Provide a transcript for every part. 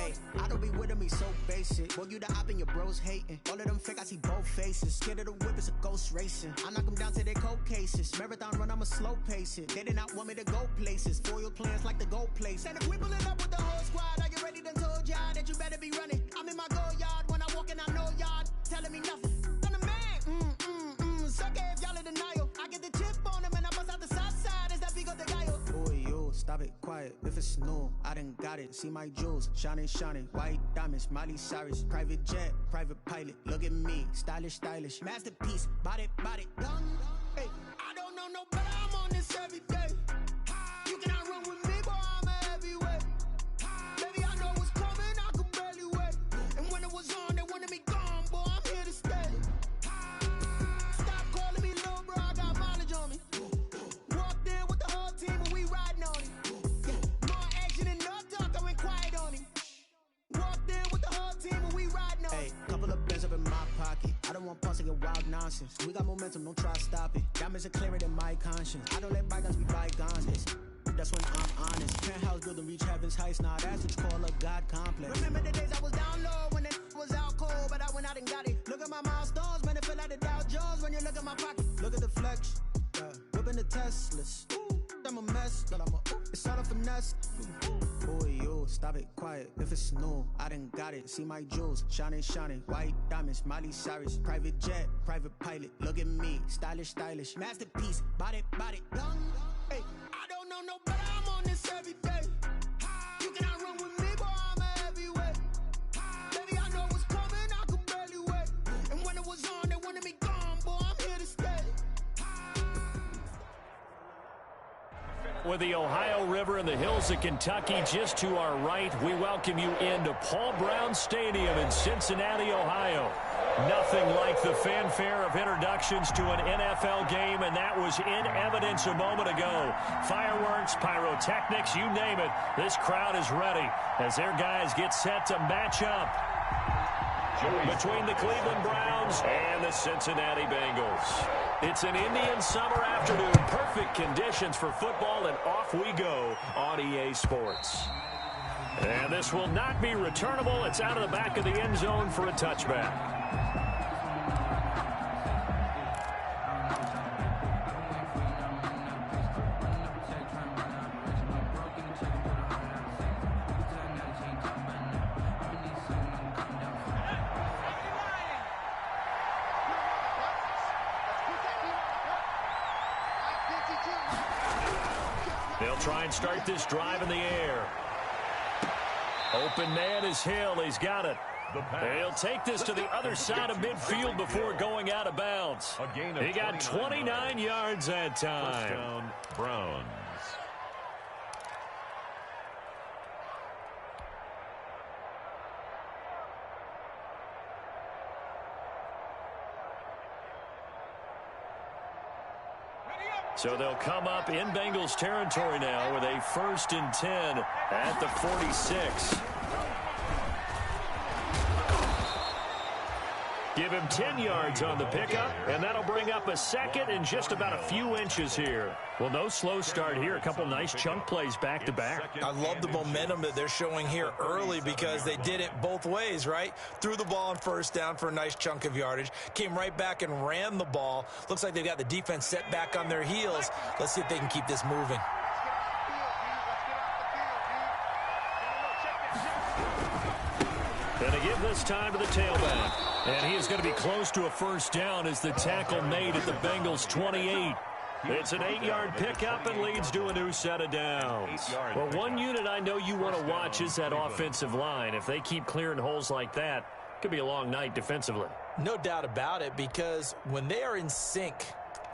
Hey, I don't be with him, he's so basic. Boy, you the op and your bros hating. All of them fake, I see both faces. Scared of the whip, it's a ghost racing. I knock them down to their cold cases. Marathon run, I'ma slow pace it. They did not want me to go places. Foil plans like the gold place. And if we pulling up with the whole squad, are you ready? Done told y'all that you better be running. I'm in my go yard when I walk in, I know y'all telling me nothing. I'm the man. Suck it if y'all in denial. I get the chip on them and I bust out the south side. Is that big of the guy? Boy, yo, stop it, quiet. If it's new, I done got it. See my jewels, shining, white diamonds, Miley Cyrus, private jet, private pilot. Look at me, stylish, masterpiece, body, done. Hey, I don't know no better. I'm on this every day. You cannot run with me, boy. I'm a heavyweight. Baby, I know what's coming. I could barely wait. And when it was on, they wanted me gone, boy. I'm here to stay. Stop calling me little bro. I got mileage on me. Walked in with the whole team and we riding on it. More action and no talk. I went quiet on him. Walked in with the whole team and we riding on it. Hey, couple of bands up in my pocket. I don't want pulse to get wild nonsense. We got momentum, don't try to stop it. Diamonds are clearer than my conscience. I don't let bygones be bygones. That's when I'm honest. Penthouse building reach heaven's heights. Now that's what you call a God complex. Remember the days I was down low when it was out cold, but I went out and got it. Look at my milestones, man, it feel like the Dow Jones when you look at my pocket. Look at the flex, whipping the Teslas. I'm a mess, but it's all a finesse. Boy, yo, stop it, quiet. If it's new, I done got it. See my jewels, shining, white diamonds, Miley Cyrus, private jet, private pilot. Look at me, stylish, masterpiece, body, done. Hey, I don't know no better. I'm on this every day. You cannot run with me, boy. I'm a heavyweight. Baby, I know what's coming. I could barely wait. And when it was on, they wanted me gone, boy. I'm here to stay. With the Ohio River and the hills of Kentucky just to our right, we welcome you into Paul Brown Stadium in Cincinnati, Ohio. Nothing like the fanfare of introductions to an NFL game, and that was in evidence a moment ago. Fireworks, pyrotechnics, you name it. This crowd is ready as their guys get set to match up between the Cleveland Browns and the Cincinnati Bengals. It's an Indian summer afternoon. Perfect conditions for football, and off we go on EA Sports. And this will not be returnable. It's out of the back of the end zone for a touchback. They'll try and start this drive in the air. Open man is Hill. He's got it. He'll take this to the other side of midfield before going out of bounds. He got 29 yards that time. First down, Browns. So they'll come up in Bengals territory now with a 1st and 10 at the 46. Give him 10 yards on the pickup, and that'll bring up a 2nd and just about a few inches here. Well, no slow start here. A couple nice chunk plays back-to-back. I love the momentum that they're showing here early because they did it both ways, right? Threw the ball on 1st down for a nice chunk of yardage. Came right back and ran the ball. Looks like they've got the defense set back on their heels. Let's see if they can keep this moving. Going to give this time to the tailback. And he is going to be close to a 1st down as the tackle made at the Bengals' 28. It's an 8-yard pickup and leads to a new set of downs. Well, one unit I know you want to watch is that offensive line. If they keep clearing holes like that, it could be a long night defensively. No doubt about it, because when they are in sync,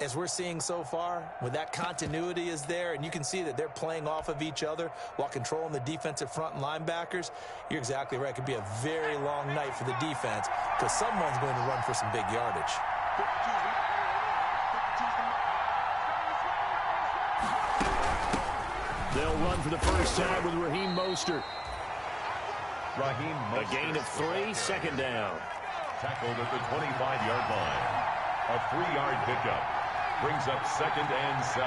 as we're seeing so far, when that continuity is there and you can see that they're playing off of each other while controlling the defensive front and linebackers, you're exactly right. It could be a very long night for the defense because someone's going to run for some big yardage. They'll run for the first time with Raheem Mostert. A gain of 3, 2nd down. Tackled at the 25-yard line. A 3-yard pickup. Brings up 2nd and 7.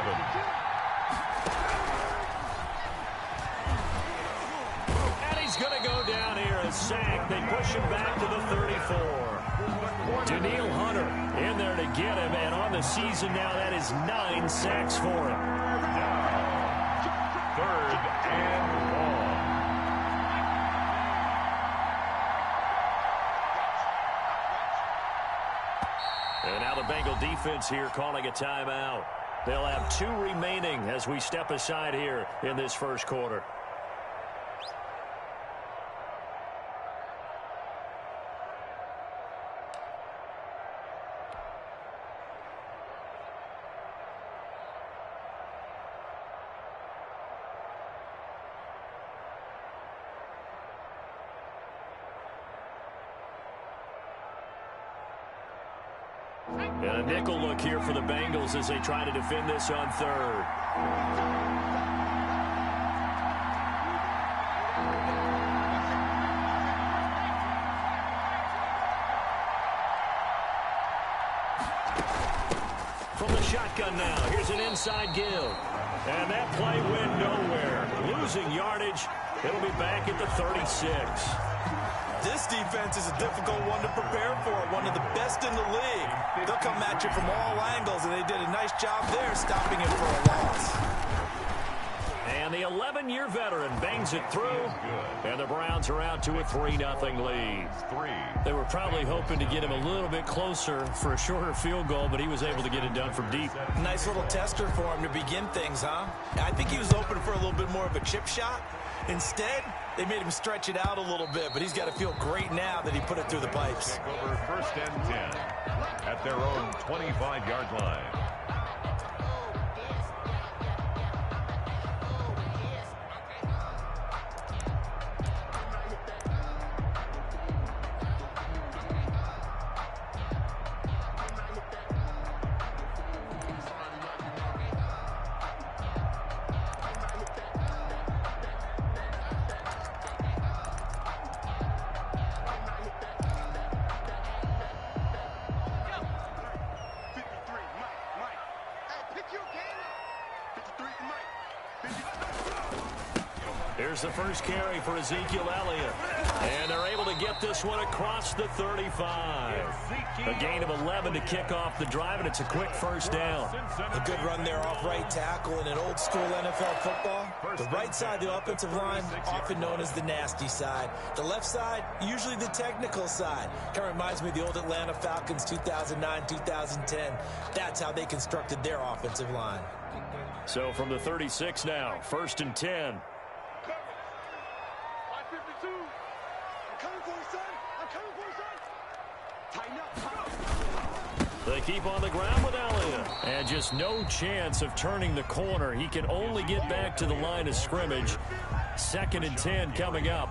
And he's going to go down sack. They push him back to the 34. Daniil Hunter in there to get him, and on the season now, that is 9 sacks for him. Third and long. And now the Bengal defense here calling a timeout. They'll have 2 remaining as we step aside here in this first quarter. And a nickel look here for the Bengals as they try to defend this on third. From the shotgun now, here's an inside give. And that play went nowhere. Losing yardage. It'll be back at the 36. This defense is a difficult one to prepare for, one of the best in the league. They'll come at you from all angles, and they did a nice job there stopping it for a loss. And the 11-year veteran bangs it through, and the Browns are out to a 3-0 lead. They were probably hoping to get him a little bit closer for a shorter field goal, but he was able to get it done from deep. Nice little tester for him to begin things, huh? I think he was hoping for a little bit more of a chip shot. Instead, they made him stretch it out a little bit, but he's got to feel great now that he put it through the pipes. Take over first and 10 at their own 25-yard line. Here's the first carry for Ezekiel Elliott. And they're able to get this one across the 35. A gain of 11 to kick off the drive, and it's a quick first down. A good run there off right tackle in an old-school NFL football. The right side of the offensive line, often known as the nasty side. The left side, usually the technical side. Kind of reminds me of the old Atlanta Falcons 2009-2010. That's how they constructed their offensive line. So from the 36 now, first and 10. They keep on the ground with Elliott. And just no chance of turning the corner. He can only get back to the line of scrimmage. Second and 10 coming up.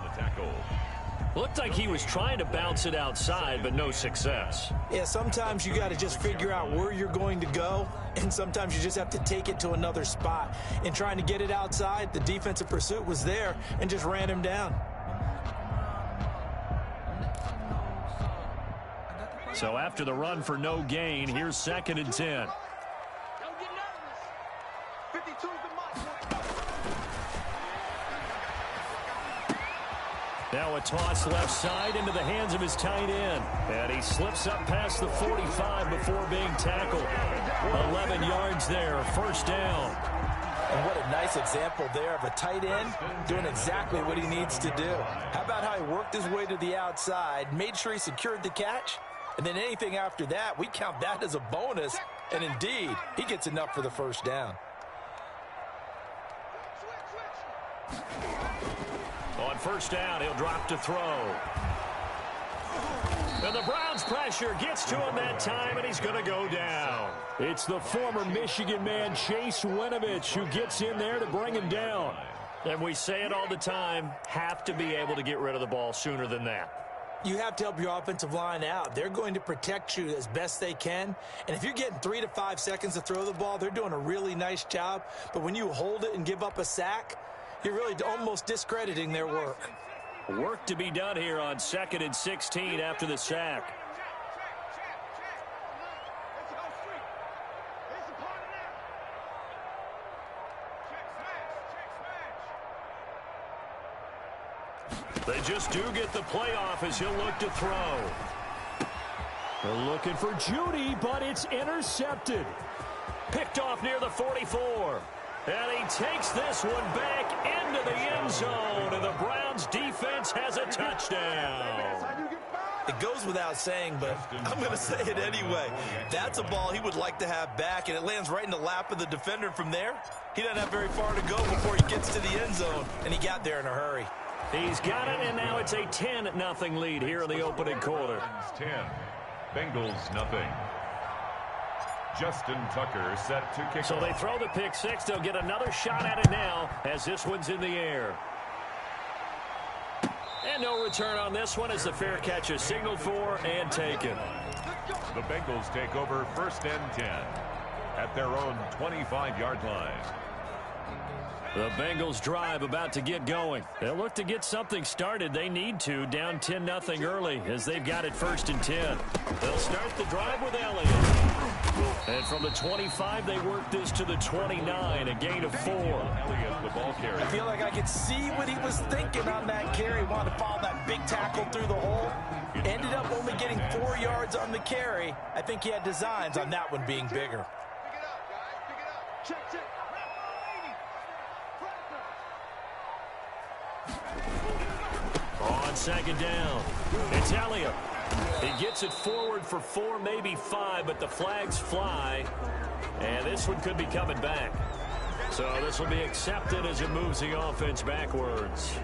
Looked like he was trying to bounce it outside, but no success. Yeah, sometimes you got to just figure out where you're going to go, and sometimes you just have to take it to another spot. In trying to get it outside, the defensive pursuit was there and just ran him down. So after the run for no gain, here's second and 10. Now a toss left side into the hands of his tight end. And he slips up past the 45 before being tackled. 11 yards there, first down. And what a nice example there of a tight end doing exactly what he needs to do. How about how he worked his way to the outside, made sure he secured the catch, and then anything after that, we count that as a bonus. And indeed, he gets enough for the first down. On first down, he'll drop to throw. And the Browns pressure gets to him that time, and he's going to go down. It's the former Michigan man, Chase Winovich, who gets in there to bring him down. And we say it all the time, have to be able to get rid of the ball sooner than that. You have to help your offensive line out. They're going to protect you as best they can. And if you're getting 3 to 5 seconds to throw the ball, they're doing a really nice job. But when you hold it and give up a sack, you're really almost discrediting their work. Work to be done here on second and 16 after the sack. They just do get the playoff as he'll look to throw. They're looking for Judy, but it's intercepted. Picked off near the 44. And he takes this one back into the end zone, and the Browns defense has a touchdown. It goes without saying, but I'm going to say it anyway. That's a ball he would like to have back, and it lands right in the lap of the defender from there. He doesn't have very far to go before he gets to the end zone, and he got there in a hurry. He's got it, and now it's a 10-0 lead here in the opening quarter. 10, Bengals nothing. Justin Tucker set to kick So off. they throw the pick six. They'll get another shot at it now as this one's in the air. And no return on this one as the fair catch is signaled for and taken. The Bengals take over 1st and 10 at their own 25-yard line. The Bengals drive about to get going. They'll look to get something started. They need to, down 10-0 early as they've got it 1st and 10. They'll start the drive with Elliott. And from the 25, they work this to the 29, a gain of 4. Elliott, the ball carrier. I feel like I could see what he was thinking on that carry. Wanted to follow that big tackle through the hole. Ended up only getting 4 yards on the carry. I think he had designs on that one being bigger. Pick it up, guys. Pick it up. Check. On 2nd down, it's Elliott. He gets it forward for 4, maybe 5, but the flags fly. And this one could be coming back. So this will be accepted as it moves the offense backwards.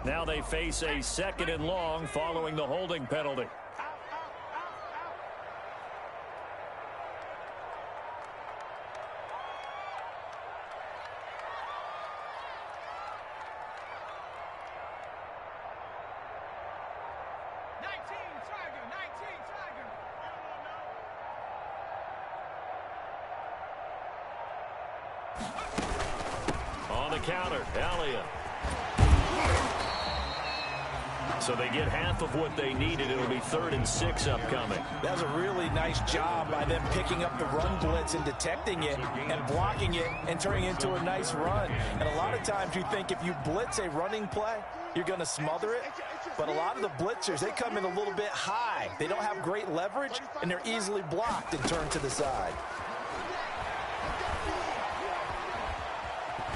Now they face a 2nd and long following the holding penalty. On the counter, Elliott. So they get half of what they needed. It'll be 3rd and 6 upcoming. That was a really nice job by them picking up the run blitz and detecting it and blocking it and turning it into a nice run. And a lot of times you think if you blitz a running play, you're going to smother it. But a lot of the blitzers, they come in a little bit high. They don't have great leverage, and they're easily blocked and turned to the side.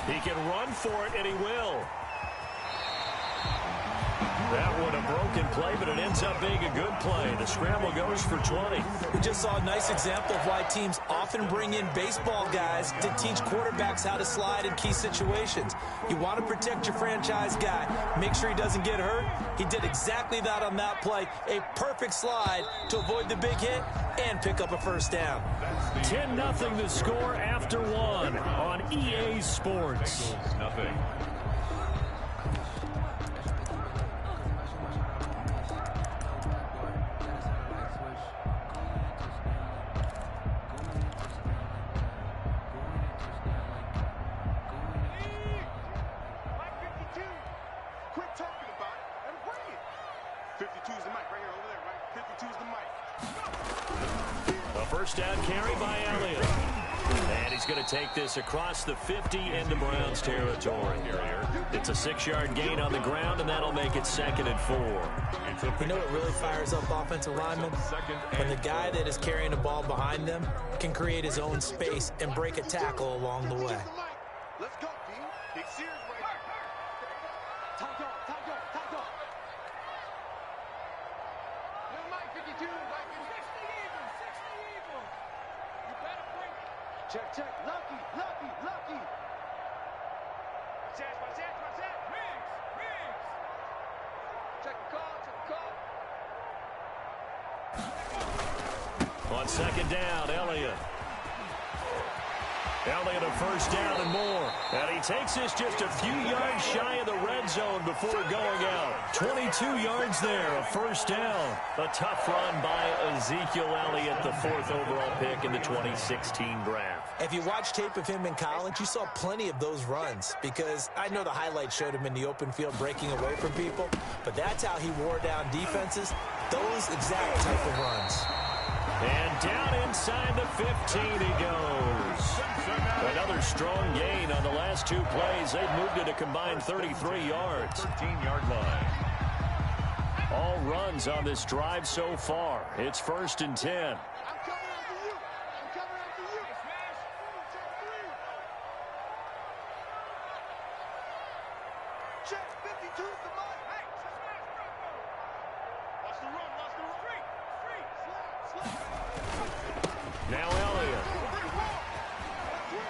He can run for it, and he will. That one a broken play, but it ends up being a good play. The scramble goes for 20. We just saw a nice example of why teams often bring in baseball guys to teach quarterbacks how to slide in key situations. You want to protect your franchise guy. Make sure he doesn't get hurt. He did exactly that on that play. A perfect slide to avoid the big hit and pick up a 1st down. 10-0 the score after 1 on EA Sports. Nothing. First down carry by Elliott. And he's going to take this across the 50 into Browns territory. It's a 6-yard gain on the ground, and that'll make it 2nd and 4. You know what really fires up offensive linemen? When the guy that is carrying the ball behind them can create his own space and break a tackle along the way. Let's go, D. Big Sears right here. Tight go. Little Mike 52, Mike 60 even. You better bring it. Check. Lucky. Watch that. Riggs. Check the call. On 2nd down, Elliott. Elliott a first down and more. And he takes this just a few yards shy of the red zone before going out. 22 yards there, a first down. A tough run by Ezekiel Elliott, the 4th overall pick in the 2016 draft. If you watch tape of him in college, you saw plenty of those runs, because I know the highlights showed him in the open field breaking away from people, but that's how he wore down defenses, those exact type of runs. And down inside the 15 he goes. Another strong gain on the last 2 plays. They've moved it a combined 33 yards. 13-yard line. All runs on this drive so far. It's 1st and 10. I'm coming after you. I'm coming after you. Smash. Check 52 to the line. Hey, smash, watch the run, watch the run. Now Elliott.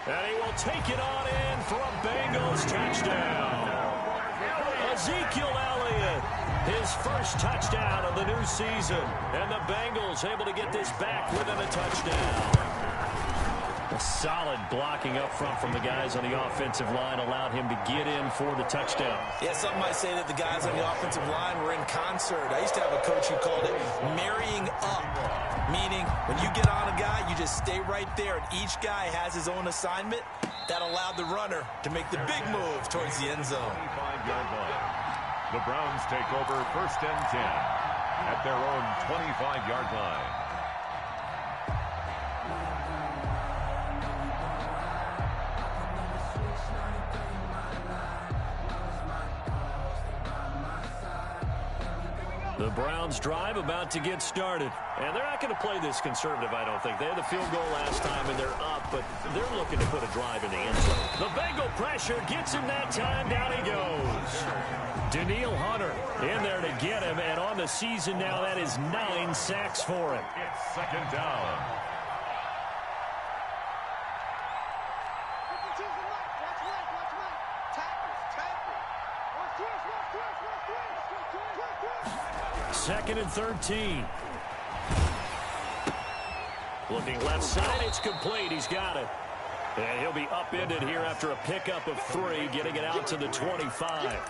And he will take it on in for a Bengals touchdown. Ezekiel Elliott, his first touchdown of the new season. And the Bengals able to get this back within a touchdown. A solid blocking up front from the guys on the offensive line allowed him to get in for the touchdown. Yeah, some might say that the guys on the offensive line were in concert. I used to have a coach who called it marrying up, meaning when you get on a guy, you just stay right there, and each guy has his own assignment. That allowed the runner to make the big move towards the end zone. 25-yard line. The Browns take over 1st and 10 at their own 25-yard line. The Browns drive about to get started. And they're not going to play this conservative, I don't think. They had the field goal last time, and they're up, but they're looking to put a drive in the end zone. The Bengal pressure gets him that time. Down he goes. Danielle Hunter in there to get him, and on the season now, that is 9 sacks for him. It's 2nd down. Second and 13. Looking left side, it's complete. He's got it. And he'll be upended here after a pickup of 3, getting it out to the 25.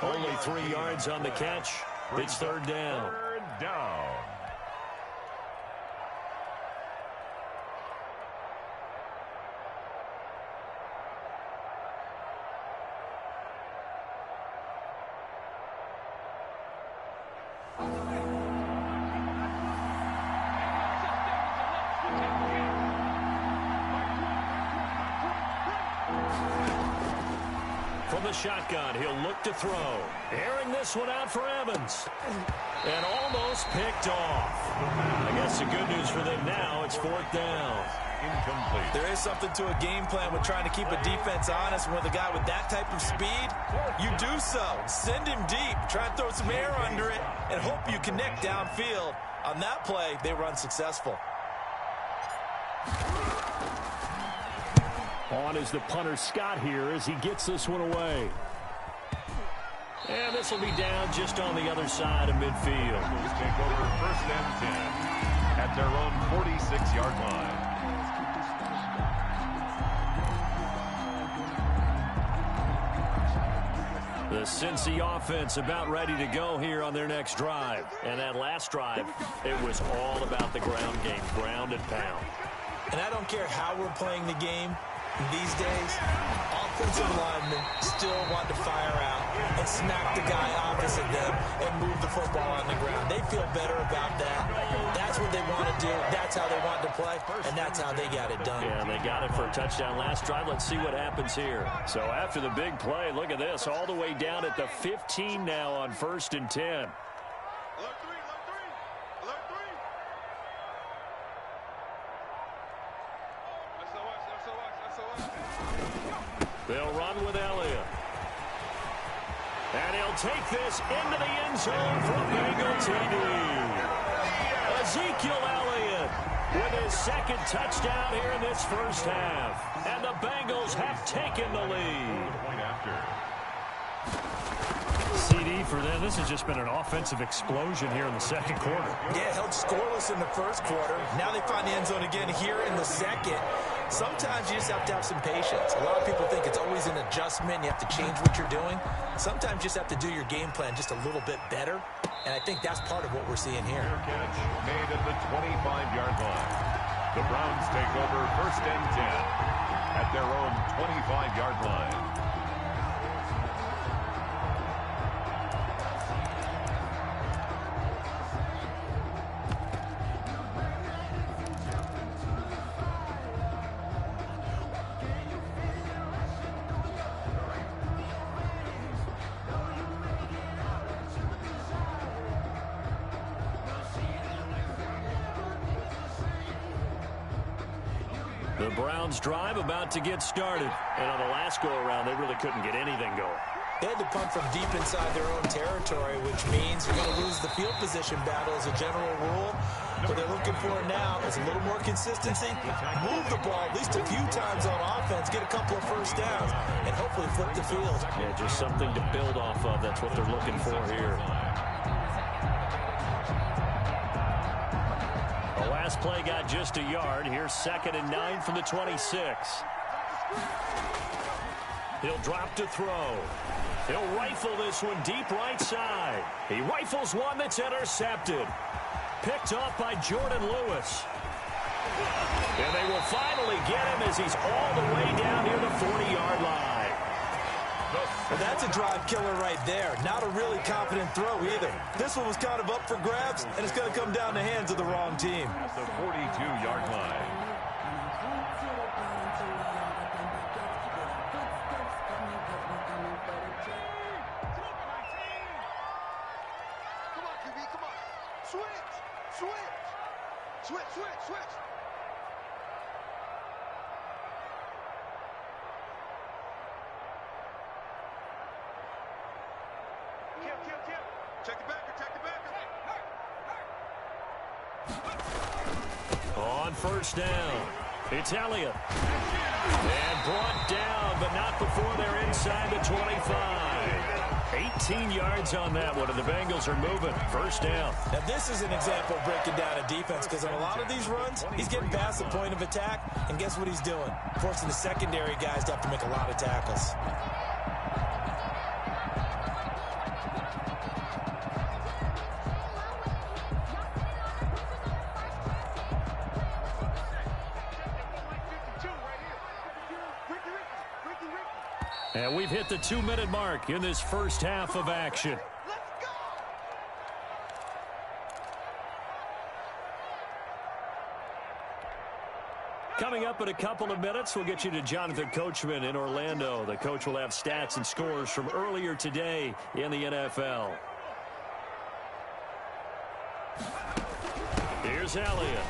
Only 3 yards on the catch. It's 3rd down. 3rd down. From the shotgun, he'll look to throw. Airing this one out for Evans. And almost picked off. I guess the good news for them now, it's 4th down. Incomplete. There is something to a game plan with trying to keep a defense honest. With a guy with that type of speed, you do so. Send him deep. Try and throw some air under it and hope you connect downfield. On that play, they were unsuccessful. On is the punter Scott here as he gets this one away. And this will be down just on the other side of midfield. Take over 1st and 10 at their own 46-yard line. The Cincy offense about ready to go here on their next drive. And that last drive, it was all about the ground game, ground and pound. And I don't care how we're playing the game these days, offensive linemen still want to fire out and smack the guy opposite them and move the football on the ground. They feel better about that. That's what they want to do. That's how they want to play, and that's how they got it done. Yeah, they got it for a touchdown last drive. Let's see what happens here. So after the big play, look at this, all the way down at the 15 now on 1st and 10. They'll run with Elliott. And he'll take this into the end zone for a Bengal TD. Ezekiel Elliott with his 2nd touchdown here in this first half. And the Bengals have taken the lead. CD for them. This has just been an offensive explosion here in the 2nd quarter. Yeah, held scoreless in the 1st quarter. Now they find the end zone again here in the 2nd. Sometimes you just have to have some patience. A lot of people think it's always an adjustment. You have to change what you're doing. Sometimes you just have to do your game plan just a little bit better. And I think that's part of what we're seeing here. Catch made at the 25-yard line. The Browns take over 1st and 10 at their own 25-yard line. The Browns drive about to get started. And on the last go-around, they really couldn't get anything going. They had to punt from deep inside their own territory, which means you're going to lose the field position battle as a general rule. What they're looking for now is a little more consistency. Move the ball at least a few times on offense, get a couple of first downs, and hopefully flip the field. Yeah, just something to build off of. That's what they're looking for here. The last play got just a yard. Here's 2nd and 9 from the 26. He'll drop to throw. He'll rifle this one deep right side. He rifles one that's intercepted. Picked off by Jordan Lewis. And they will finally get him as he's all the way down near the 40-yard line. Well, that's a drive killer right there. Not a really confident throw either. This one was kind of up for grabs, and it's going to come down the hands of the wrong team. At the 42-yard line. Come on, QB, come on. Switch. Kill. Check the backer. On 1st down, it's Elliott. And brought down, but not before they're inside the 25. 18 yards on that one, and the Bengals are moving. 1st down. Now, this is an example of breaking down a defense, because on a lot of these runs, he's getting past the point of attack, and guess what he's doing? Forcing the secondary guys to have to make a lot of tackles. And we've hit the 2-minute mark in this first half of action. Coming up in a couple of minutes, we'll get you to Jonathan Coachman in Orlando. The coach will have stats and scores from earlier today in the NFL. Here's Elliott.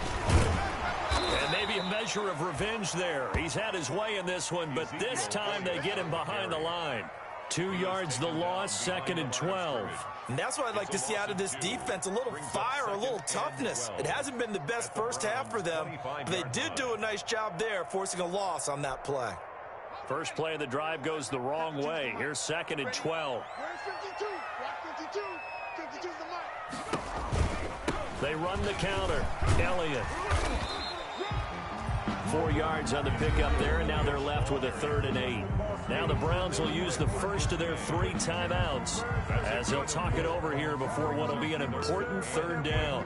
And maybe a measure of revenge there. He's had his way in this one, but this time they get him behind the line. 2 yards the loss, 2nd and 12. And that's what I'd like to see out of this defense, a little fire, a little toughness. It hasn't been the best first half for them, but they did do a nice job there, forcing a loss on that play. First play of the drive goes the wrong way. Here's 2nd and 12. They run the counter. Elliott. 4 yards on the pickup there, and now they're left with a 3rd and 8. Now the Browns will use the first of their 3 timeouts as they'll talk it over here before what will be an important 3rd down.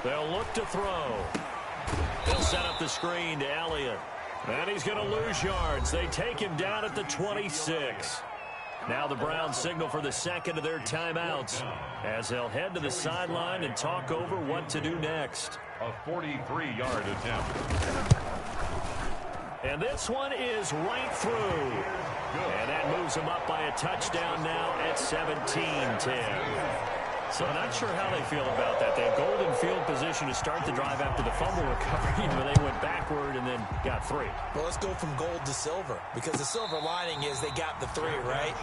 They'll look to throw. They'll set up the screen to Elliott. And he's going to lose yards. They take him down at the 26. Now the Browns signal for the second of their timeouts as they'll head to the sideline and talk over what to do next. A 43-yard attempt. And this one is right through. And that moves them up by a touchdown now at 17-10. So not sure how they feel about that. They had golden field position to start the drive after the fumble recovery, but they went backward and then got 3. Well, let's go from gold to silver, because the silver lining is they got the 3, right?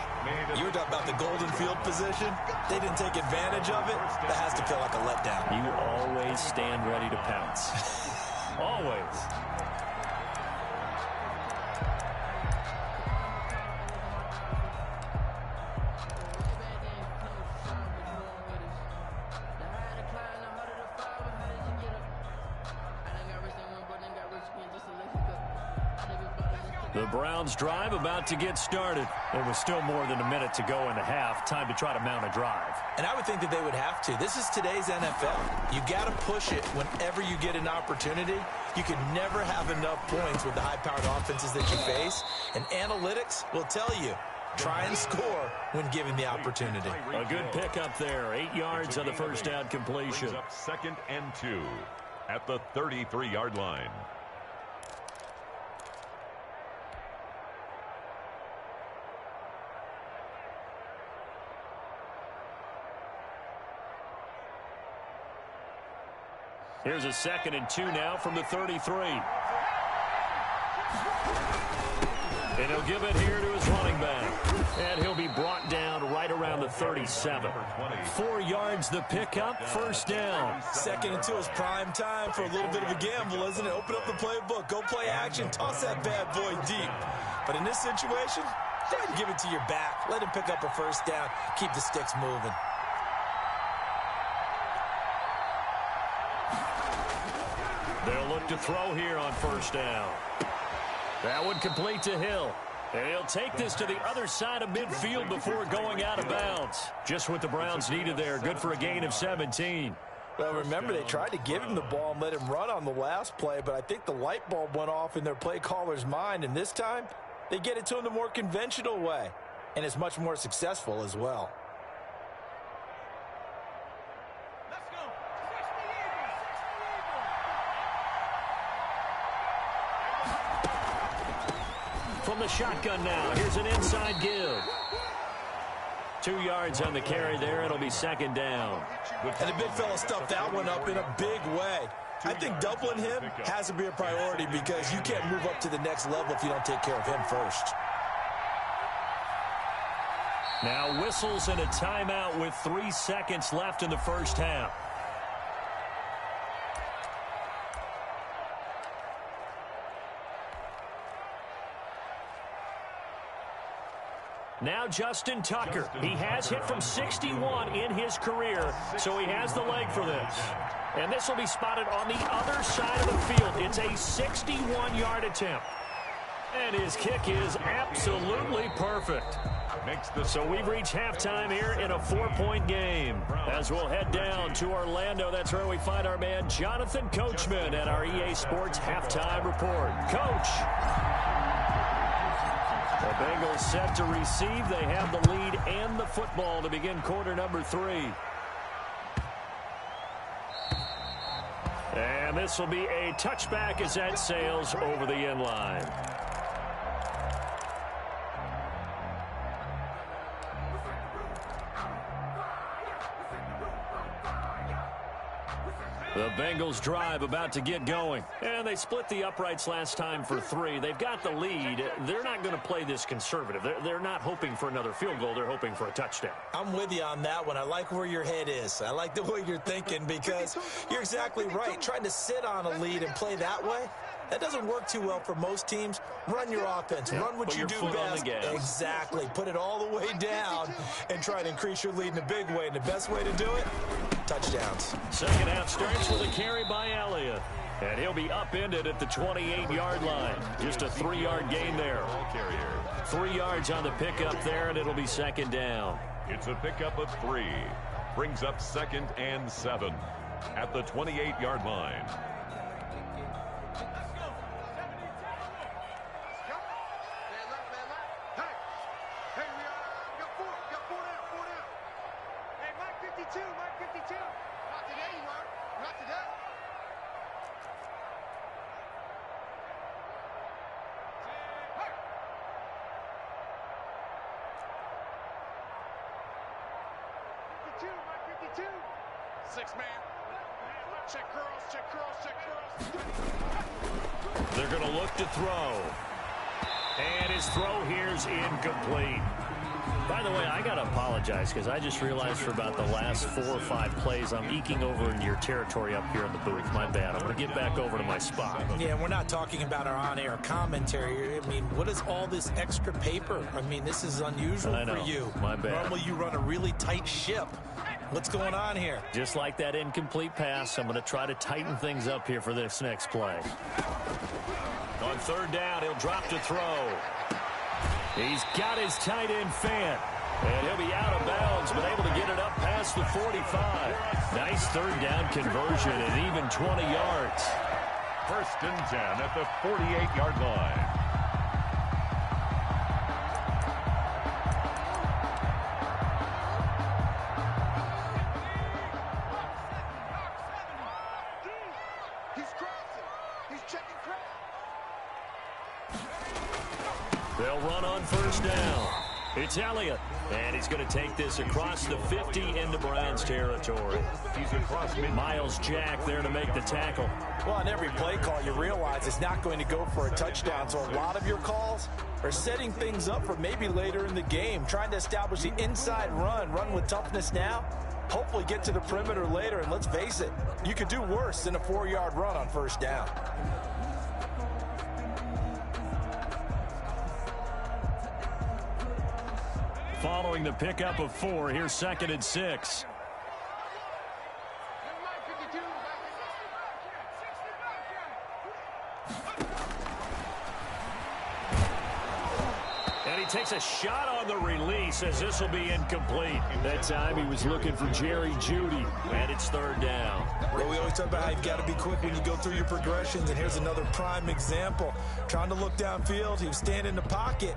You were talking about the golden field position. They didn't take advantage of it. That has to feel like a letdown. You always stand ready to pounce. Always. The Browns drive about to get started. There was still more than a minute to go in the half. Time to try to mount a drive. And I would think that they would have to. This is today's NFL. You got to push it whenever you get an opportunity. You can never have enough points with the high-powered offenses that you face. And analytics will tell you, try and score when given the opportunity. A good pickup there. 8 yards on the first down completion. Brings up 2nd and 2 at the 33-yard line. Here's a 2nd and 2 now from the 33. And he'll give it here to his running back. And he'll be brought down right around the 37. 4 yards the pickup, first down. 2nd and 2 is prime time for a little bit of a gamble, isn't it? Open up the playbook, go play action, toss that bad boy deep. But in this situation, go ahead and give it to your back. Let him pick up a first down, keep the sticks moving. They'll look to throw here on first down. That one complete to Hill. And he'll take this to the other side of midfield before going out of bounds. Just what the Browns needed there. Good for a gain of 17. Well, remember, they tried to give him the ball and let him run on the last play, but I think the light bulb went off in their play caller's mind, and this time they get it to him the more conventional way, and it's much more successful as well. From the shotgun now, here's an inside give. 2 yards on the carry there. It'll be 2nd down. And the big fella stuffed that one up in a big way. I think doubling him has to be a priority because you can't move up to the next level if you don't take care of him first. Now whistles and a timeout with 3 seconds left in the first half. Now Justin Tucker. He has hit from 61 in his career, so he has the leg for this. And this will be spotted on the other side of the field. It's a 61-yard attempt. And his kick is absolutely perfect. So we've reached halftime here in a 4-point game. As we'll head down to Orlando, that's where we find our man Jonathan Coachman at our EA Sports Halftime Report. Coach. The Bengals set to receive. They have the lead and the football to begin quarter number 3. And this will be a touchback as that sails over the end line. The Bengals drive about to get going. And they split the uprights last time for 3. They've got the lead. They're not going to play this conservative. They're not hoping for another field goal. They're hoping for a touchdown. I'm with you on that one. I like where your head is. I like the way you're thinking because you're exactly right. Trying to sit on a lead and play that way, that doesn't work too well for most teams. Run your offense. Run what you do best. Exactly. Put it all the way down and try to increase your lead in a big way. And the best way to do it, touchdowns. Second half starts with a carry by Elliott. And he'll be upended at the 28-yard line. Just a 3-yard gain there. 3 yards on the pickup there, and it'll be 2nd down. It's a pickup of 3. Brings up 2nd and 7 at the 28-yard line. 52. 6-man. Check curls, check curls, check curls. They're going to look to throw. And his throw here's incomplete. By the way, I got to apologize because I just realized for about the last 4 or 5 plays, I'm eking over into your territory up here in the booth. My bad. I'm going to get back over to my spot. Yeah, we're not talking about our on-air commentary. I mean, what is all this extra paper? I mean, this is unusual for you. My bad. Normally you run a really tight ship. What's going on here? Just like that incomplete pass, I'm going to try to tighten things up here for this next play. On third down, he'll drop to throw. He's got his tight end fan. And he'll be out of bounds, but able to get it up past the 45. Nice third down conversion and even 20 yards. First and 10 at the 48-yard line. They'll run on first down. It's Elliott, and he's going to take this across the 50 into Browns territory. He's across mid. Miles Jack there to make the tackle. Well, on every play call, you realize it's not going to go for a touchdown, so a lot of your calls are setting things up for maybe later in the game, trying to establish the inside run with toughness now, hopefully get to the perimeter later, and let's face it, you could do worse than a 4-yard run on first down. Following the pickup of 4, here's 2nd and 6. And he takes a shot on the release as this will be incomplete. That time he was looking for Jerry Jeudy, and it's third down. Well, we always talk about how you've got to be quick when you go through your progressions, and here's another prime example. Trying to look downfield, he was standing in the pocket,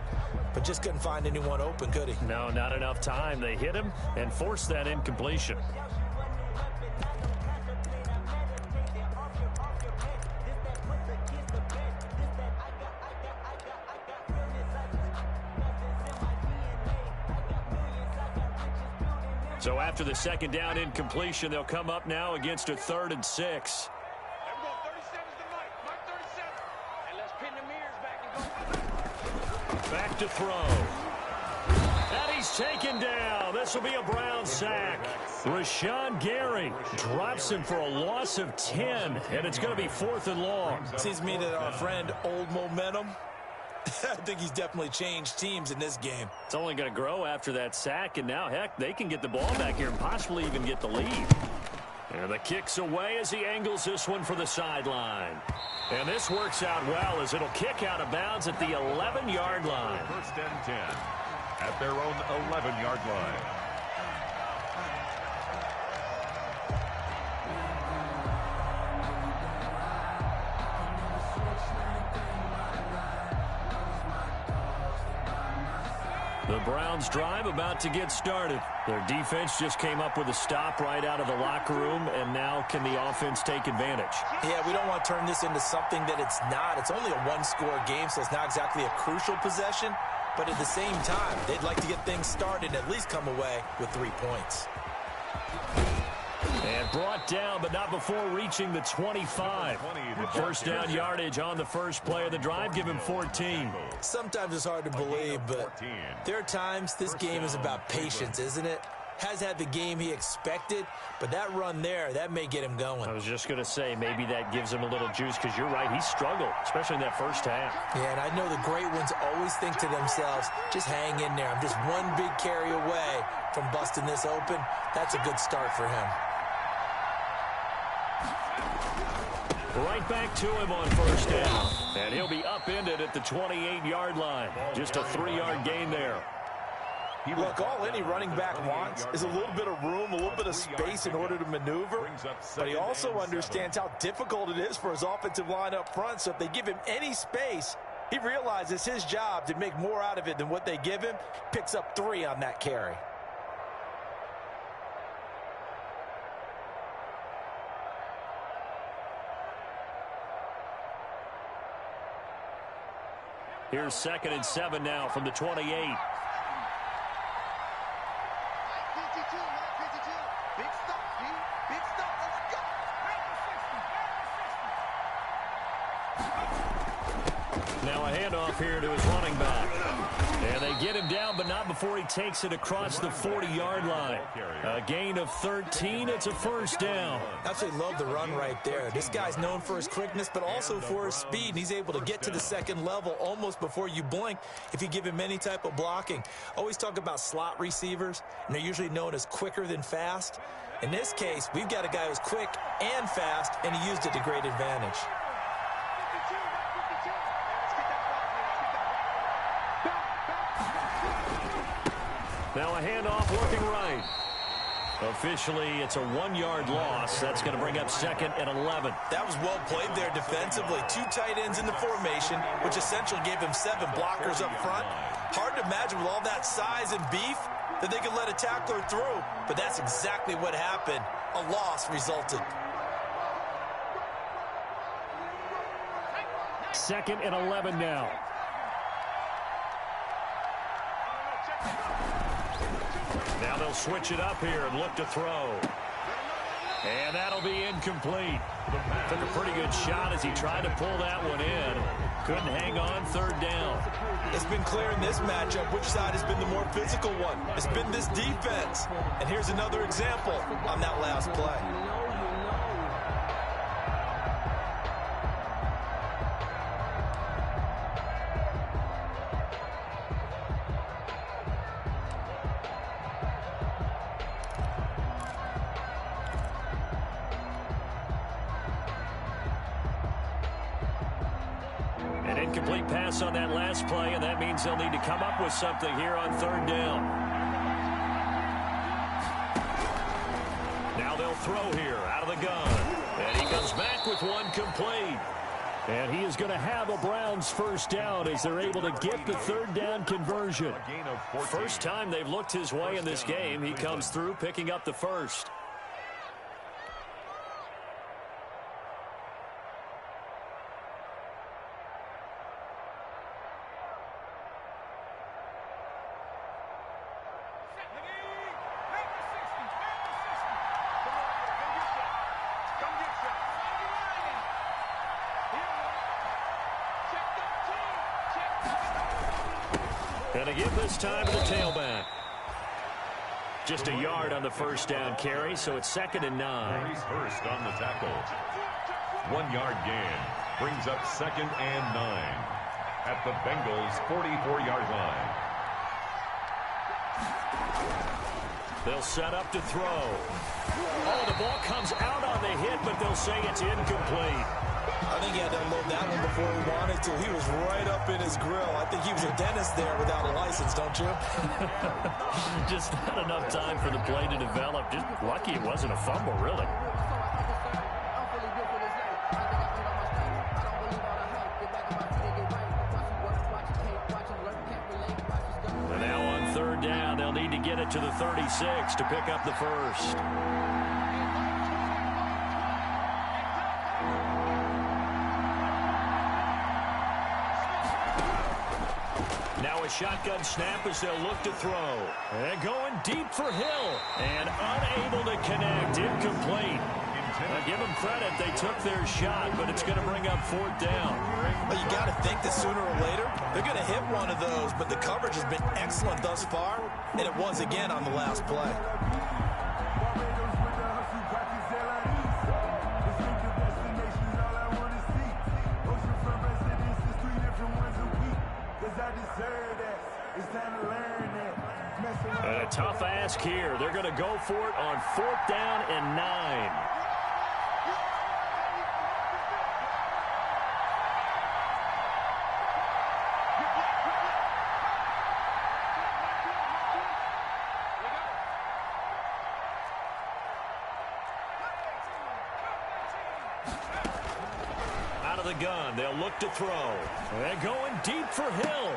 but just couldn't find anyone open, could he? No, not enough time. They hit him and forced that incompletion. So after the second down incompletion, they'll come up now against a 3rd and 6. Back to throw. And he's taken down. This will be a Brown sack. Rashawn Gary drops him for a loss of 10, and it's going to be 4th and long. Seems to me that our friend Old Momentum, I think he's definitely changed teams in this game. It's only going to grow after that sack, and now, heck, they can get the ball back here and possibly even get the lead. And the kick's away as he angles this one for the sideline. And this works out well as it'll kick out of bounds at the 11-yard line. First and 10 at their own 11-yard line. The Browns drive about to get started. Their defense just came up with a stop right out of the locker room, and now can the offense take advantage? Yeah, we don't want to turn this into something that it's not. It's only a one-score game, so it's not exactly a crucial possession. But at the same time, they'd like to get things started and at least come away with 3 points. And brought down, but not before reaching the 25. First down yardage on the first play of the drive. Give him 14. Sometimes it's hard to believe, but there are times this game is about patience, isn't it? Has had the game he expected, but that run there, that may get him going. I was just going to say, maybe that gives him a little juice, because you're right, he struggled, especially in that first half. Yeah, and I know the great ones always think to themselves, just hang in there. I'm just one big carry away from busting this open. That's a good start for him. Right back to him on first down. And he'll be upended at the 28-yard line. Just a 3-yard gain there. Look, all any running back wants is a little bit of room, a little bit of space in order to maneuver. But he also understands how difficult it is for his offensive line up front. So if they give him any space, he realizes his job to make more out of it than what they give him. Picks up 3 on that carry. Here's 2nd and 7 now from the 28. Big stop. Now a handoff here to his running back. And they get him down, but not before he takes it across the 40-yard line. A gain of 13. It's a first down. Absolutely love the run right there. This guy's known for his quickness, but also for his speed. And he's able to get to the second level almost before you blink if you give him any type of blocking. Always talk about slot receivers, and they're usually known as quicker than fast. In this case, we've got a guy who's quick and fast, and he used it to great advantage. Now a handoff working right. Officially, it's a 1-yard loss. That's going to bring up 2nd and 11. That was well played there defensively. 2 tight ends in the formation, which essentially gave him 7 blockers up front. Hard to imagine with all that size and beef that they could let a tackler through. But that's exactly what happened. A loss resulted. 2nd and 11 now. Now they'll switch it up here and look to throw. And that'll be incomplete. Took a pretty good shot as he tried to pull that one in. Couldn't hang on, 3rd down. It's been clear in this matchup which side has been the more physical one. It's been this defense. And here's another example on that last play. An incomplete pass on that last play, and that means they'll need to come up with something here on 3rd down. Now they'll throw here out of the gun. And he comes back with one complete. And he is going to have a Browns first down as they're able to get the 3rd down conversion. First time they've looked his way in this game. He comes through picking up the first. And to give this time to the tailback. Just a yard on the first down carry, so it's 2nd and 9. He's first on the tackle. 1-yard gain brings up 2nd and 9 at the Bengals' 44-yard line. They'll set up to throw. Oh, the ball comes out on the hit, but they'll say it's incomplete. I think he had to unload that one before he wanted to. He was right up in his grill. I think he was a dentist there without a license, don't you? Just not enough time for the play to develop. Just lucky it wasn't a fumble, really. And now on 3rd down, they'll need to get it to the 36 to pick up the first. Now a shotgun snap as they'll look to throw. And going deep for Hill. And unable to connect. Incomplete. Give them credit. They took their shot, but it's going to bring up 4th down. Well, you got to think that sooner or later, they're going to hit one of those. But the coverage has been excellent thus far. And it was again on the last play. And a tough ask here. They're going to go for it on 4th down and 9. Out of the gun, they'll look to throw. And going deep for Hill.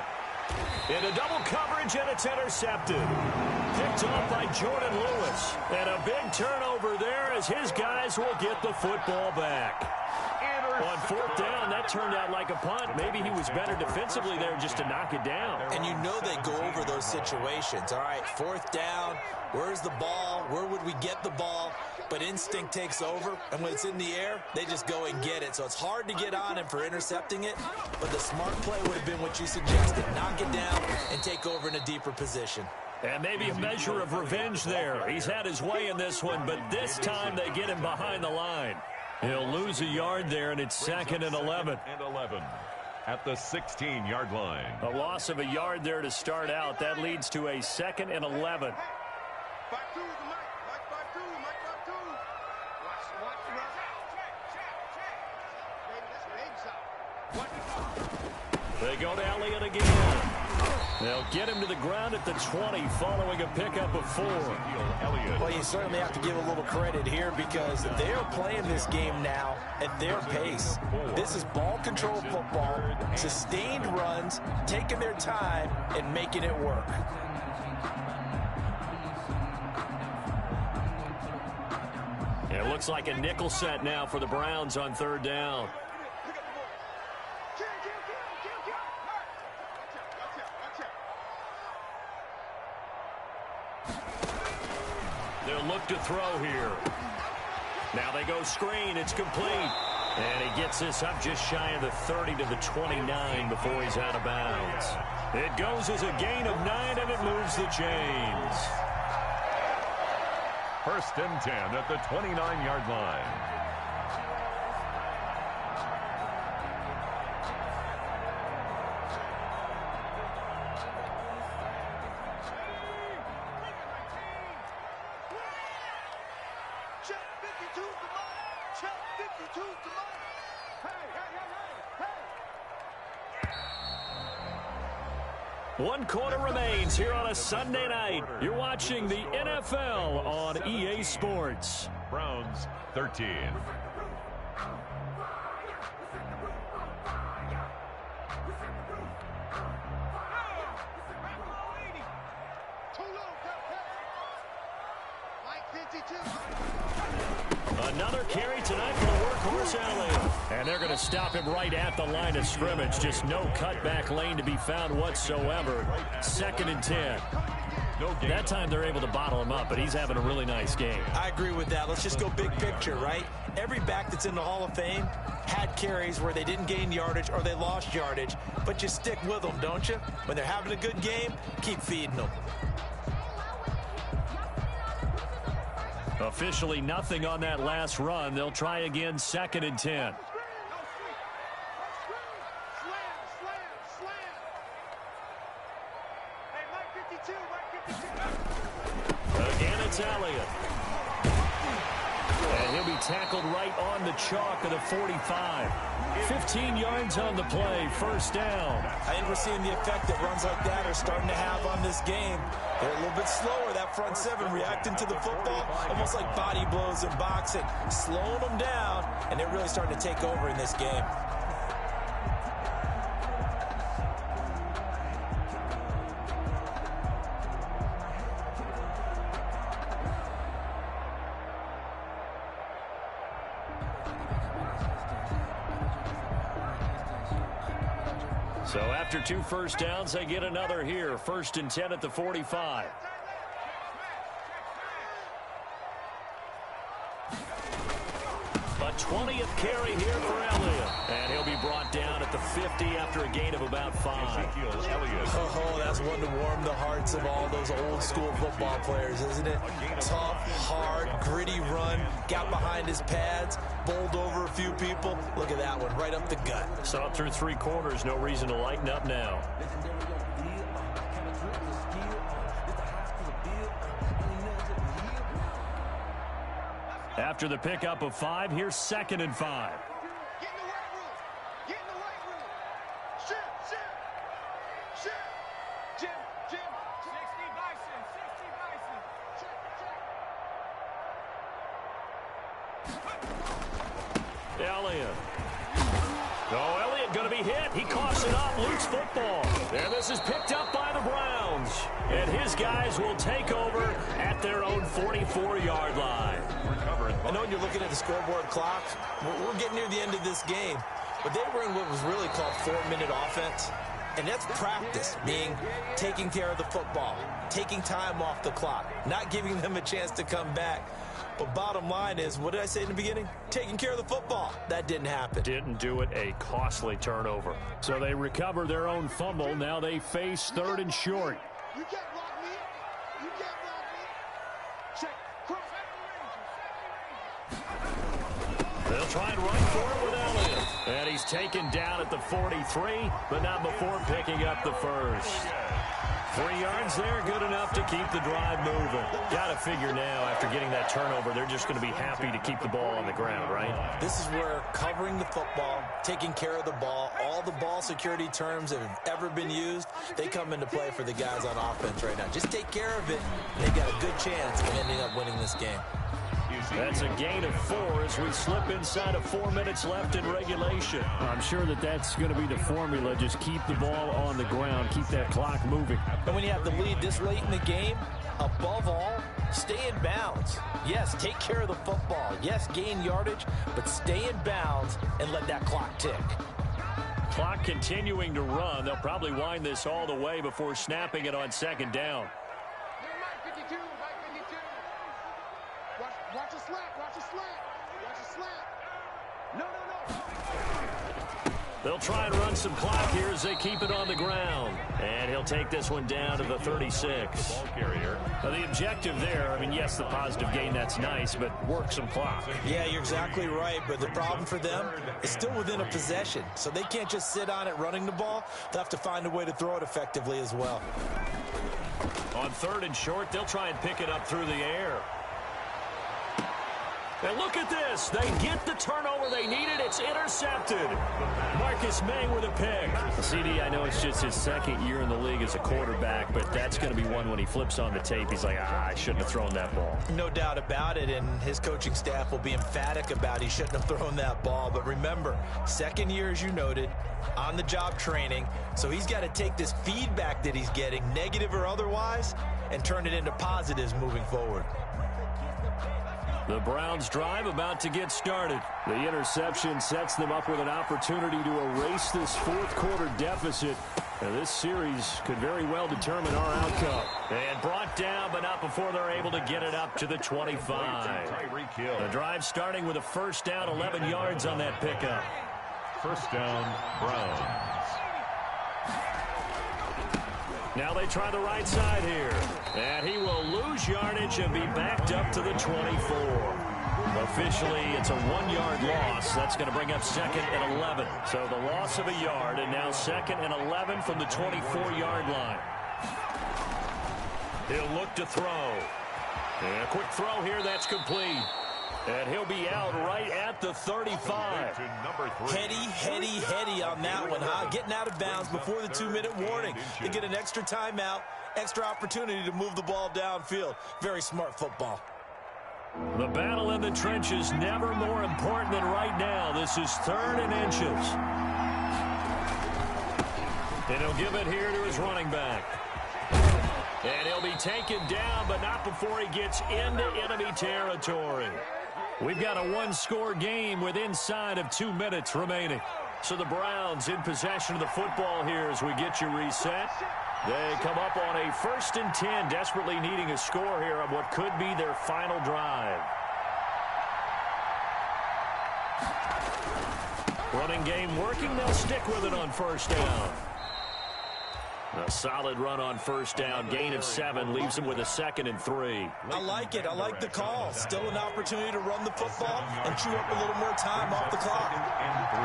Into double coverage, and it's intercepted. Picked off by Jordan Lewis. And a big turnover there as his guys will get the football back. On 4th down, that turned out like a punt. Maybe he was better defensively there just to knock it down. And you know they go over those situations. All right, 4th down. Where's the ball? Where would we get the ball? but instinct takes over, and when it's in the air, they just go and get it. So it's hard to get on him for intercepting it, but the smart play would have been what you suggested. Knock it down and take over in a deeper position. And maybe a measure of revenge there. He's had his way in this one, but this time they get him behind the line. He'll lose a yard there, and it's 2nd and 11. At the 16-yard line. A loss of a yard there to start out. That leads to a 2nd and 11. They go to Elliott again. They'll get him to the ground at the 20 following a pickup of 4. Well, you certainly have to give a little credit here because they're playing this game now at their pace. This is ball control football, sustained runs, taking their time, and making it work. It looks like a nickel set now for the Browns on 3rd down. They'll look to throw here. Now they go screen. It's complete. And he gets this up just shy of the 30 to the 29 before he's out of bounds. It goes as a gain of 9, and it moves the chains. 1st and 10 at the 29-yard line. One quarter remains here on a Sunday night. You're watching the NFL on EA Sports. Browns 13. Another carry tonight for the workhorse Elliott. And they're going to stop him right at the line of scrimmage. Just no cutback lane to be found whatsoever. 2nd and 10. That time they're able to bottle him up, but he's having a really nice game. I agree with that. Let's just go big picture, right? Every back that's in the Hall of Fame had carries where they didn't gain yardage or they lost yardage, but you stick with them, don't you? When they're having a good game, keep feeding them. Officially nothing on that last run. They'll try again, 2nd and 10. Again, it's Elliott. And he'll be tackled right on the chalk of the 45. 15 yards on the play, 1st down. I think we're seeing the effect that runs like that are starting to have on this game. They're a little bit slower, that front 7, reacting to the football, almost like body blows in boxing, slowing them down, and they're really starting to take over in this game. So after 2 first downs, they get another here. 1st and 10 at the 45. A 20th carry here for Elliott. And he'll be brought down at the 50 after a gain of about 5. Oh, that's one to warm the hearts of all those old school football players, isn't it? Tough, hard, gritty run, got behind his pads, bowled over a few people. Look at that one, right up the gut. So up through 3 quarters, no reason to lighten up now. After the pickup of 5, here's 2nd and 5. Elliott. Oh, Elliott going to be hit. He coughs it up, loose football. And this is picked up by the Browns. And his guys will take over at their own 44-yard line. I know when you're looking at the scoreboard clock, we're getting near the end of this game. But they were in what was really called 4-minute offense. And that's practice, meaning taking care of the football, taking time off the clock, not giving them a chance to come back. But bottom line is, what did I say in the beginning? Taking care of the football. That didn't happen. Didn't do it. A costly turnover. So they recover their own fumble. Now they face 3rd and short. You can't block me. You can't block me. Check. Cross. They'll try and run for it with Elliott. And he's taken down at the 43, but not before picking up the first. 3 yards there, good enough to keep the drive moving. Got to figure now, after getting that turnover, they're just going to be happy to keep the ball on the ground, right? This is where covering the football, taking care of the ball, all the ball security terms that have ever been used, they come into play for the guys on offense right now. Just take care of it, and they got a good chance of ending up winning this game. That's a gain of 4 as we slip inside of 4 minutes left in regulation. I'm sure that that's going to be the formula. Just keep the ball on the ground. Keep that clock moving. And when you have the lead this late in the game, above all, stay in bounds. Yes, take care of the football. Yes, gain yardage, but stay in bounds and let that clock tick. Clock continuing to run. They'll probably wind this all the way before snapping it on 2nd down. Mike 52. Mike 52. Watch a slant. Watch a slant. Watch a slant. No. They'll try and run some clock here as they keep it on the ground. And he'll take this one down to the 36. Ball carrier. Now, the objective there, I mean, yes, the positive gain, that's nice, but work some clock. Yeah, you're exactly right, but the problem for them is still within a possession. So they can't just sit on it running the ball. They'll have to find a way to throw it effectively as well. On 3rd and short, they'll try and pick it up through the air. And look at this. They get the turnover they needed. It's intercepted. Marcus May with a pick. CD, I know it's just his 2nd year in the league as a quarterback, but that's going to be one when he flips on the tape. He's like, I shouldn't have thrown that ball. No doubt about it, and his coaching staff will be emphatic about he shouldn't have thrown that ball. But remember, 2nd year, as you noted, on-the-job training, so he's got to take this feedback that he's getting, negative or otherwise, and turn it into positives moving forward. The Browns drive about to get started. The interception sets them up with an opportunity to erase this 4th quarter deficit. And this series could very well determine our outcome. And brought down, but not before they're able to get it up to the 25. The drive starting with a 1st down, 11 yards on that pickup. 1st down, Browns. Now they try the right side here. And he will lose yardage and be backed up to the 24. Officially, it's a 1-yard loss. That's going to bring up 2nd and 11. So the loss of a yard, and now 2nd and 11 from the 24-yard line. He'll look to throw. And a quick throw here, that's complete. And he'll be out right at the 35. Heady on that one, huh? Getting out of bounds before the 2-minute warning. They get an extra timeout, extra opportunity to move the ball downfield. Very smart football. The battle in the trenches never more important than right now. This is 3rd and inches. And he'll give it here to his running back. And he'll be taken down, but not before he gets into enemy territory. We've got a 1-score game with inside of 2 minutes remaining. So the Browns in possession of the football here as we get you reset. They come up on a 1st and 10, desperately needing a score here on what could be their final drive. Running game working. They'll stick with it on 1st down. A solid run on 1st down. Gain of 7 leaves them with a 2nd and 3. I like it. I like the call. Still an opportunity to run the football and chew up a little more time off the clock. 2nd and 3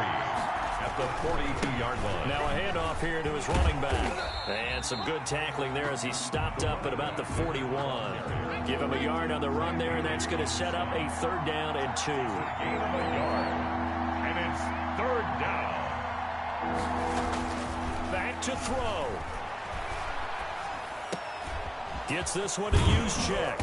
at the 42-yard line. Now a handoff here to his running back. And some good tackling there as he stopped up at about the 41. Give him a yard on the run there, and that's going to set up a 3rd down and 2. Gain of a yard. And it's 3rd down. Back to throw. Gets this one to use check.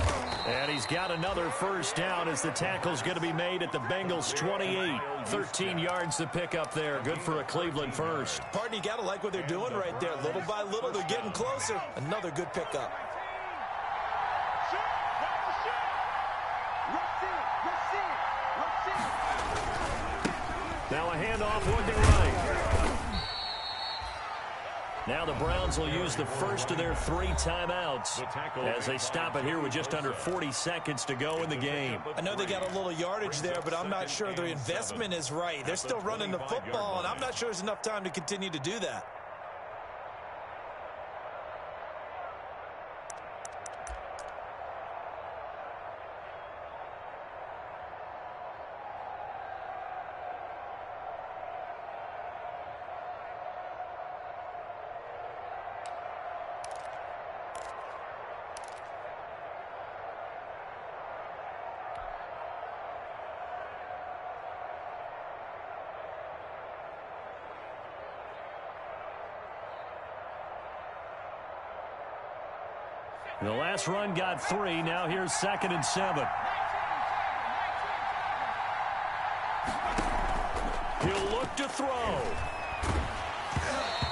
And he's got another 1st down as the tackle's going to be made at the Bengals 28. 13 yards to pick up there. Good for a Cleveland first. Pardon, you got to like what they're doing right there. Little by little, they're getting closer. Another good pickup. Now a handoff looking right. Now the Browns will use the first of their 3 timeouts as they stop it here with just under 40 seconds to go in the game. I know they got a little yardage there, but I'm not sure their investment is right. They're still running the football, and I'm not sure there's enough time to continue to do that. The last run got 3. Now here's 2nd and 7. He'll look to throw.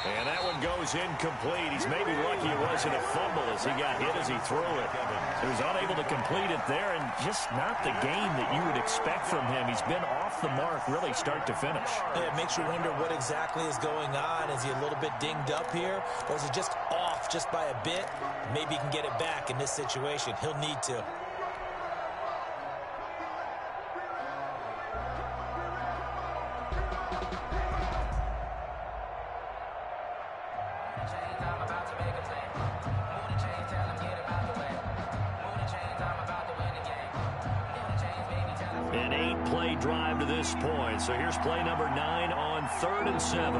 And that one goes incomplete. He's maybe lucky it wasn't a fumble as he got hit as he threw it. He was unable to complete it there, and just not the game that you would expect from him. He's been off the mark really start to finish. Yeah, it makes you wonder what exactly is going on. Is he a little bit dinged up here, or is he just off just by a bit? Maybe he can get it back in this situation. He'll need to. An 8-play drive to this point. So here's play number 9 on 3rd and 7.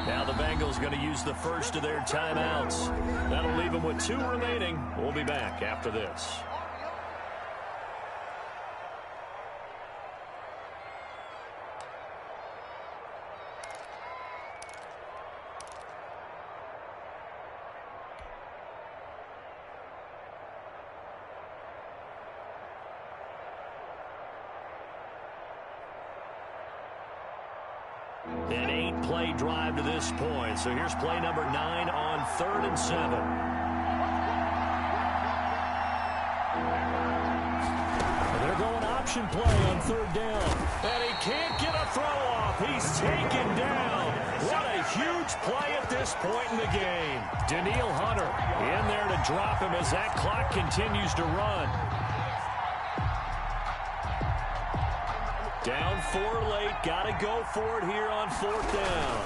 Now the Bengals going to use the first of their timeouts. That'll leave them with 2 remaining. We'll be back after this. An 8-play drive to this point. So here's play number 9 on 3rd and 7. They're going option play on 3rd down. And he can't get a throw off. He's taken down. What a huge play at this point in the game. Danielle Hunter in there to drop him as that clock continues to run. Down 4 late. Got to go for it here on 4th down.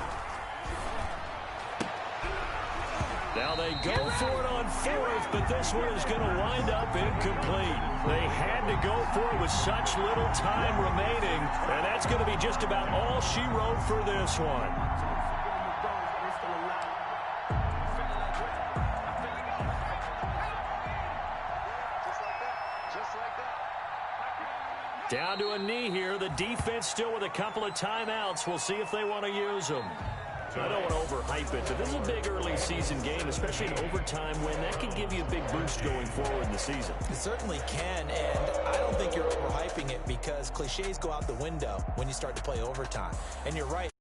Now they go for it on 4th, but this one is going to wind up incomplete. They had to go for it with such little time remaining, and that's going to be just about all she wrote for this one. Down to a knee here. The defense still with a couple of timeouts. We'll see if they want to use them. I don't want to overhype it, but this is a big early season game, especially an overtime win. That can give you a big boost going forward in the season. It certainly can, and I don't think you're overhyping it because cliches go out the window when you start to play overtime. And you're right.